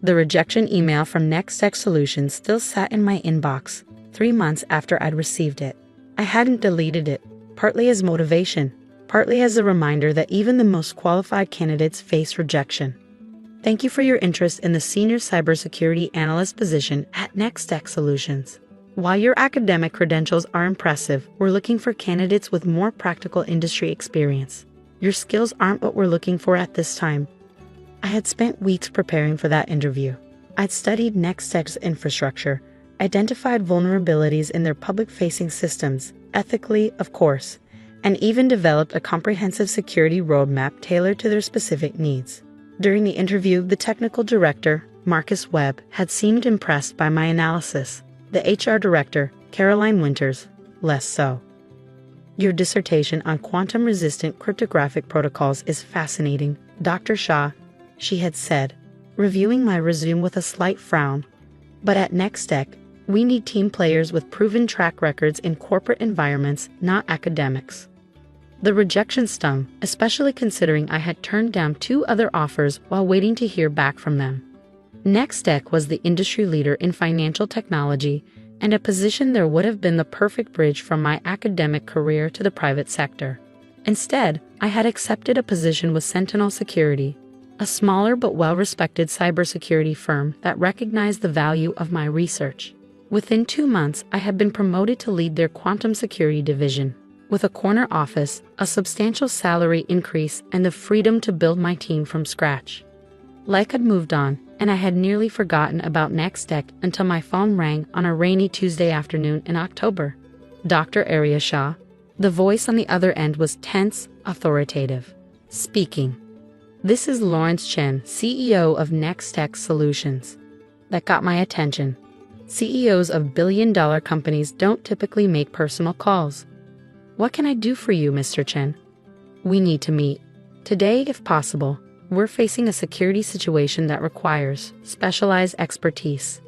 The rejection email from NextTech Solutions still sat in my inbox 3 months after I'd received it. I hadn't deleted it, partly as motivation, partly as a reminder that even the most qualified candidates face rejection. Thank you for your interest in the Senior Cybersecurity Analyst position at NextTech Solutions. While your academic credentials are impressive, we're looking for candidates with more practical industry experience. Your skills aren't what we're looking for at this time. I had spent weeks preparing for that interview. I'd studied NextTech's infrastructure, identified vulnerabilities in their public-facing systems, ethically, of course, and even developed a comprehensive security roadmap tailored to their specific needs. During the interview, the technical director, Marcus Webb, had seemed impressed by my analysis. The HR director, Caroline Winters, less so. Your dissertation on quantum-resistant cryptographic protocols is fascinating, Dr. Shah, she had said, reviewing my resume with a slight frown. But at NextTech, we need team players with proven track records in corporate environments, not academics. The rejection stung, especially considering I had turned down 2 other offers while waiting to hear back from them. NextTech was the industry leader in financial technology, and a position there would have been the perfect bridge from my academic career to the private sector. Instead, I had accepted a position with Sentinel Security, a smaller but well-respected cybersecurity firm that recognized the value of my research. Within 2 months, I had been promoted to lead their quantum security division, with a corner office, a substantial salary increase, and the freedom to build my team from scratch. Life had moved on, and I had nearly forgotten about NextTech until my phone rang on a rainy Tuesday afternoon in October. Dr. Arya Shah. The voice on the other end was tense, authoritative. Speaking. This is Lawrence Chen, CEO of NextTech Solutions. That got my attention. CEOs of billion-dollar companies don't typically make personal calls. What can I do for you, Mr. Chen? We need to meet. Today, if possible. We're facing a security situation that requires specialized expertise.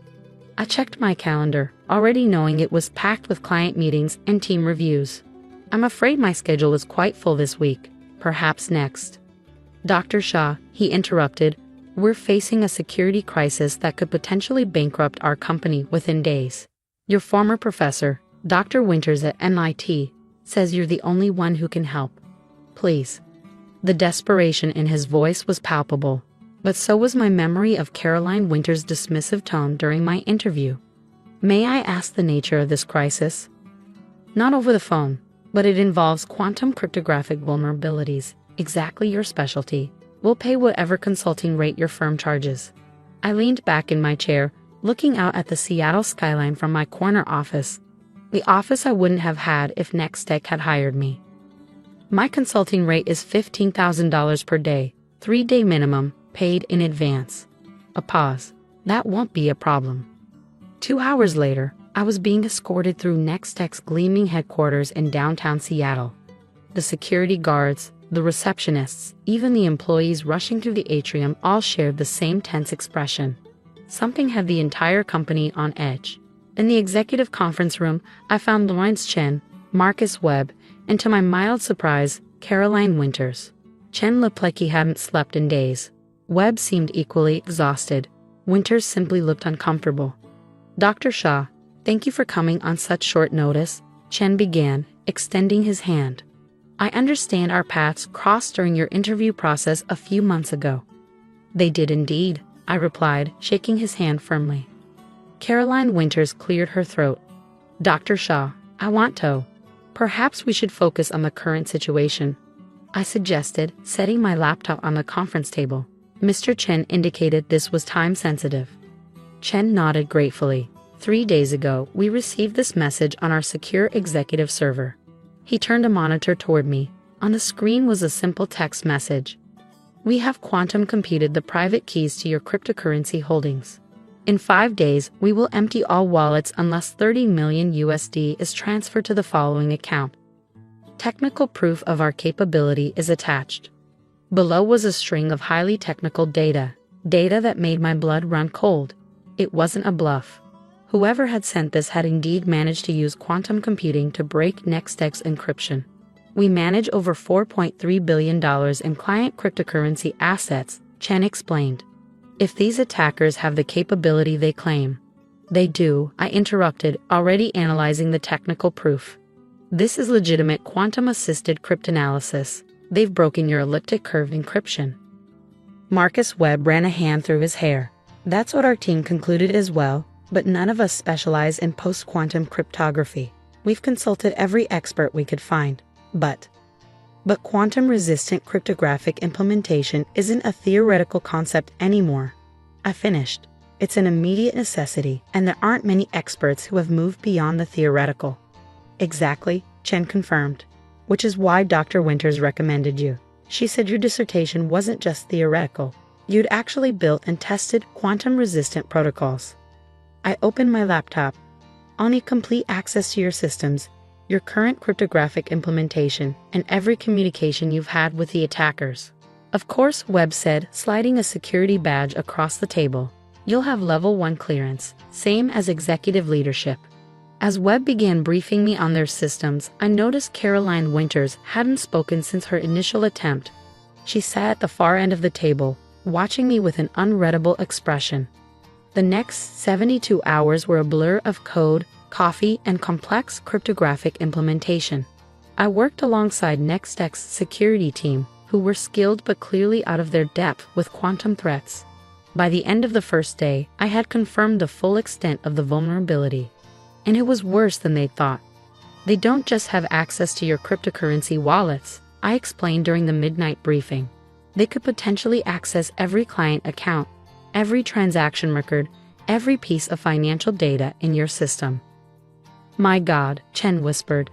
I checked my calendar, already knowing it was packed with client meetings and team reviews. I'm afraid my schedule is quite full this week, perhaps next. Dr. Shah, he interrupted, we're facing a security crisis that could potentially bankrupt our company within days. Your former professor, Dr. Winters at MIT, says you're the only one who can help. Please. The desperation in his voice was palpable, but so was my memory of Caroline Winters' dismissive tone during my interview. May I ask the nature of this crisis? Not over the phone, but it involves quantum cryptographic vulnerabilities, exactly your specialty. We'll pay whatever consulting rate your firm charges. I leaned back in my chair, looking out at the Seattle skyline from my corner office, the office I wouldn't have had if NextTech had hired me. My consulting rate is $15,000 per day, 3-day minimum, paid in advance. A pause. That won't be a problem. 2 hours later, I was being escorted through NextTech's gleaming headquarters in downtown Seattle. The security guards, the receptionists, even the employees rushing through the atrium all shared the same tense expression. Something had the entire company on edge. In the executive conference room, I found Lawrence Chen, Marcus Webb, and to my mild surprise, Caroline Winters. Chen looked like he hadn't slept in days. Webb seemed equally exhausted. Winters simply looked uncomfortable. Dr. Shah, thank you for coming on such short notice, Chen began, extending his hand. I understand our paths crossed during your interview process a few months ago. They did indeed, I replied, shaking his hand firmly. Caroline Winters cleared her throat. Dr. Shah, I want to. Perhaps we should focus on the current situation, I suggested, setting my laptop on the conference table. Mr. Chen indicated this was time-sensitive. Chen nodded gratefully. 3 days ago, we received this message on our secure executive server. He turned a monitor toward me. On the screen was a simple text message. We have quantum computed the private keys to your cryptocurrency holdings. In 5 days, we will empty all wallets unless 30 million USD is transferred to the following account. Technical proof of our capability is attached. Below was a string of highly technical data that made my blood run cold. It wasn't a bluff. Whoever had sent this had indeed managed to use quantum computing to break NextTech's encryption. We manage over $4.3 billion in client cryptocurrency assets, Chen explained. If these attackers have the capability they claim. They do, I interrupted, already analyzing the technical proof. This is legitimate quantum-assisted cryptanalysis. They've broken your elliptic curve encryption. Marcus Webb ran a hand through his hair. That's what our team concluded as well, but none of us specialize in post-quantum cryptography. We've consulted every expert we could find. But quantum-resistant cryptographic implementation isn't a theoretical concept anymore. I finished. It's an immediate necessity, and there aren't many experts who have moved beyond the theoretical. Exactly, Chen confirmed. Which is why Dr. Winters recommended you. She said your dissertation wasn't just theoretical. You'd actually built and tested quantum-resistant protocols. I opened my laptop. I'll need complete access to your systems, your current cryptographic implementation, and every communication you've had with the attackers. Of course, Webb said, sliding a security badge across the table. You'll have level 1 clearance, same as executive leadership. As Webb began briefing me on their systems, I noticed Caroline Winters hadn't spoken since her initial attempt. She sat at the far end of the table, watching me with an unreadable expression. The next 72 hours were a blur of code, coffee, and complex cryptographic implementation. I worked alongside NextX's security team, who were skilled but clearly out of their depth with quantum threats. By the end of the first day, I had confirmed the full extent of the vulnerability. And it was worse than they thought. They don't just have access to your cryptocurrency wallets, I explained during the midnight briefing. They could potentially access every client account, every transaction record, every piece of financial data in your system. My God, Chen whispered.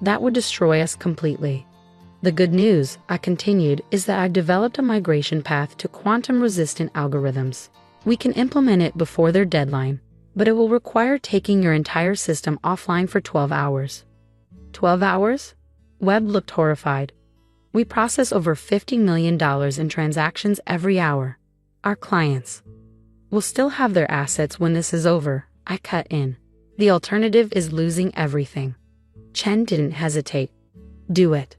That would destroy us completely. The good news, I continued, is that I've developed a migration path to quantum-resistant algorithms. We can implement it before their deadline, but it will require taking your entire system offline for 12 hours. 12 hours? Webb looked horrified. We process over $50 million in transactions every hour. Our clients will still have their assets when this is over, I cut in. The alternative is losing everything. Chen didn't hesitate. Do it.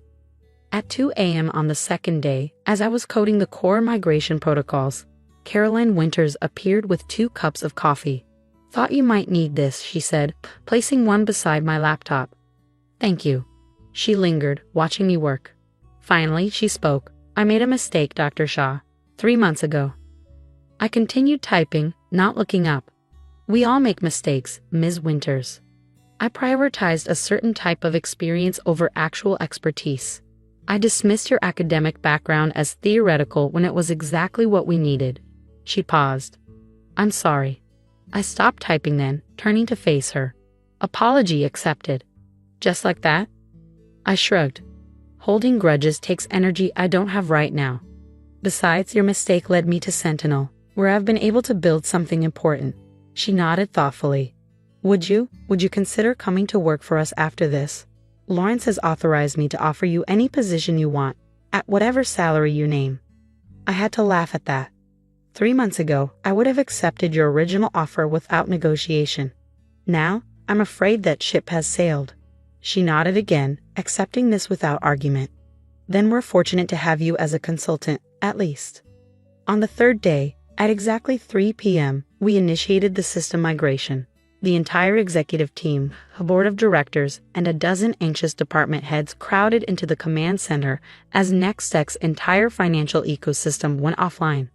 At 2 a.m. on the second day, as I was coding the core migration protocols, Caroline Winters appeared with 2 cups of coffee. Thought you might need this, she said, placing one beside my laptop. Thank you. She lingered, watching me work. Finally, she spoke. I made a mistake, Dr. Shah. 3 months ago. I continued typing, not looking up. We all make mistakes, Ms. Winters. I prioritized a certain type of experience over actual expertise. I dismissed your academic background as theoretical when it was exactly what we needed. She paused. I'm sorry. I stopped typing then, turning to face her. Apology accepted. Just like that? I shrugged. Holding grudges takes energy I don't have right now. Besides, your mistake led me to Sentinel, where I've been able to build something important. She nodded thoughtfully. Would you consider coming to work for us after this? Lawrence has authorized me to offer you any position you want, at whatever salary you name. I had to laugh at that. 3 months ago, I would have accepted your original offer without negotiation. Now, I'm afraid that ship has sailed. She nodded again, accepting this without argument. Then we're fortunate to have you as a consultant, at least. On the third day, at exactly 3 p.m., we initiated the system migration. The entire executive team, a board of directors, and a dozen anxious department heads crowded into the command center as NextX's entire financial ecosystem went offline.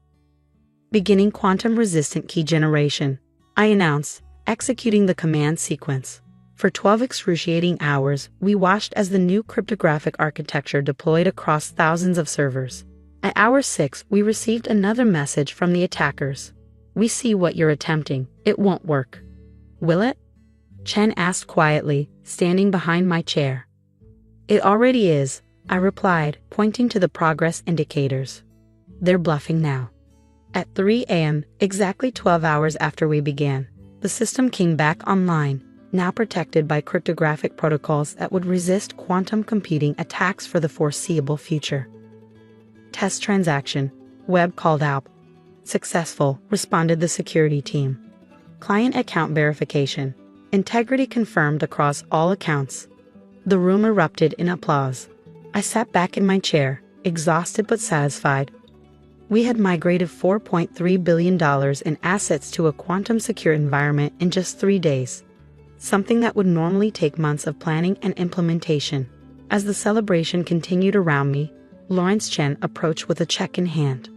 Beginning quantum-resistant key generation, I announced, executing the command sequence. For 12 excruciating hours, we watched as the new cryptographic architecture deployed across thousands of servers. At hour 6, we received another message from the attackers. We see what you're attempting. It won't work. Will it? Chen asked quietly, standing behind my chair. It already is, I replied, pointing to the progress indicators. They're bluffing now. At 3 a.m., exactly 12 hours after we began, the system came back online, now protected by cryptographic protocols that would resist quantum computing attacks for the foreseeable future. Test transaction, Webb called out. Successful, responded the security team. Client account verification. Integrity confirmed across all accounts. The room erupted in applause. I sat back in my chair, exhausted but satisfied. We had migrated $4.3 billion in assets to a quantum-secure environment in just 3 days, something that would normally take months of planning and implementation. As the celebration continued around me, Lawrence Chen approached with a check in hand.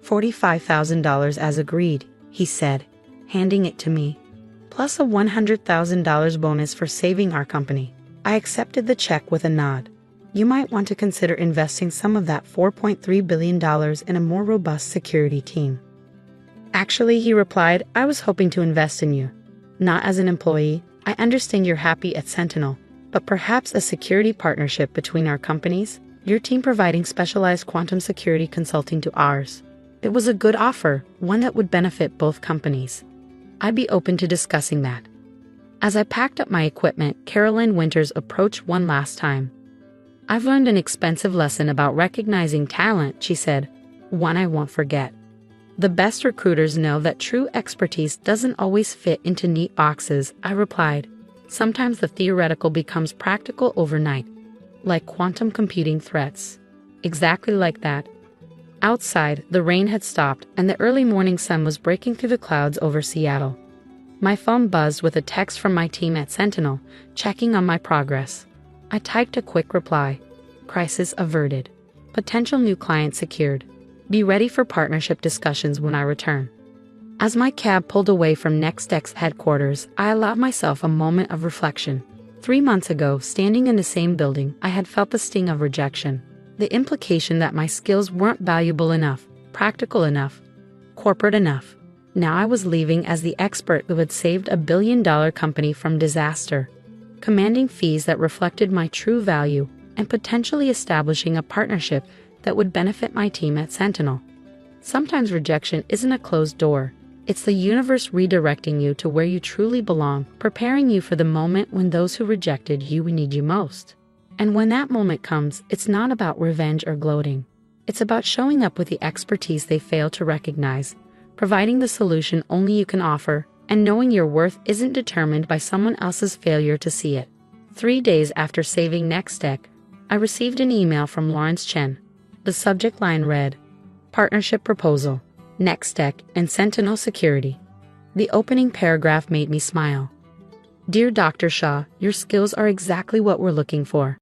$45,000 as agreed, he said, handing it to me, plus a $100,000 bonus for saving our company. I accepted the check with a nod. You might want to consider investing some of that $4.3 billion in a more robust security team. Actually, he replied, I was hoping to invest in you. Not as an employee. I understand you're happy at Sentinel, but perhaps a security partnership between our companies, your team providing specialized quantum security consulting to ours. It was a good offer, one that would benefit both companies. I'd be open to discussing that. As I packed up my equipment, Caroline Winters approached one last time. I've learned an expensive lesson about recognizing talent, she said, one I won't forget. The best recruiters know that true expertise doesn't always fit into neat boxes, I replied. Sometimes the theoretical becomes practical overnight, like quantum computing threats. Exactly like that. Outside, the rain had stopped and the early morning sun was breaking through the clouds over Seattle. My phone buzzed with a text from my team at Sentinel, checking on my progress. I typed a quick reply. Crisis averted. Potential new client secured. Be ready for partnership discussions when I return. As my cab pulled away from NextX's headquarters, I allowed myself a moment of reflection. 3 months ago, standing in the same building, I had felt the sting of rejection. The implication that my skills weren't valuable enough, practical enough, corporate enough. Now I was leaving as the expert who had saved a billion-dollar company from disaster, commanding fees that reflected my true value, and potentially establishing a partnership that would benefit my team at Sentinel. Sometimes rejection isn't a closed door. It's the universe redirecting you to where you truly belong, preparing you for the moment when those who rejected you need you most. And when that moment comes, it's not about revenge or gloating. It's about showing up with the expertise they fail to recognize, providing the solution only you can offer, and knowing your worth isn't determined by someone else's failure to see it. 3 days after saving NextX, I received an email from Lawrence Chen. The subject line read, Partnership Proposal, NextX and Sentinel Security. The opening paragraph made me smile. Dear Dr. Shah, your skills are exactly what we're looking for.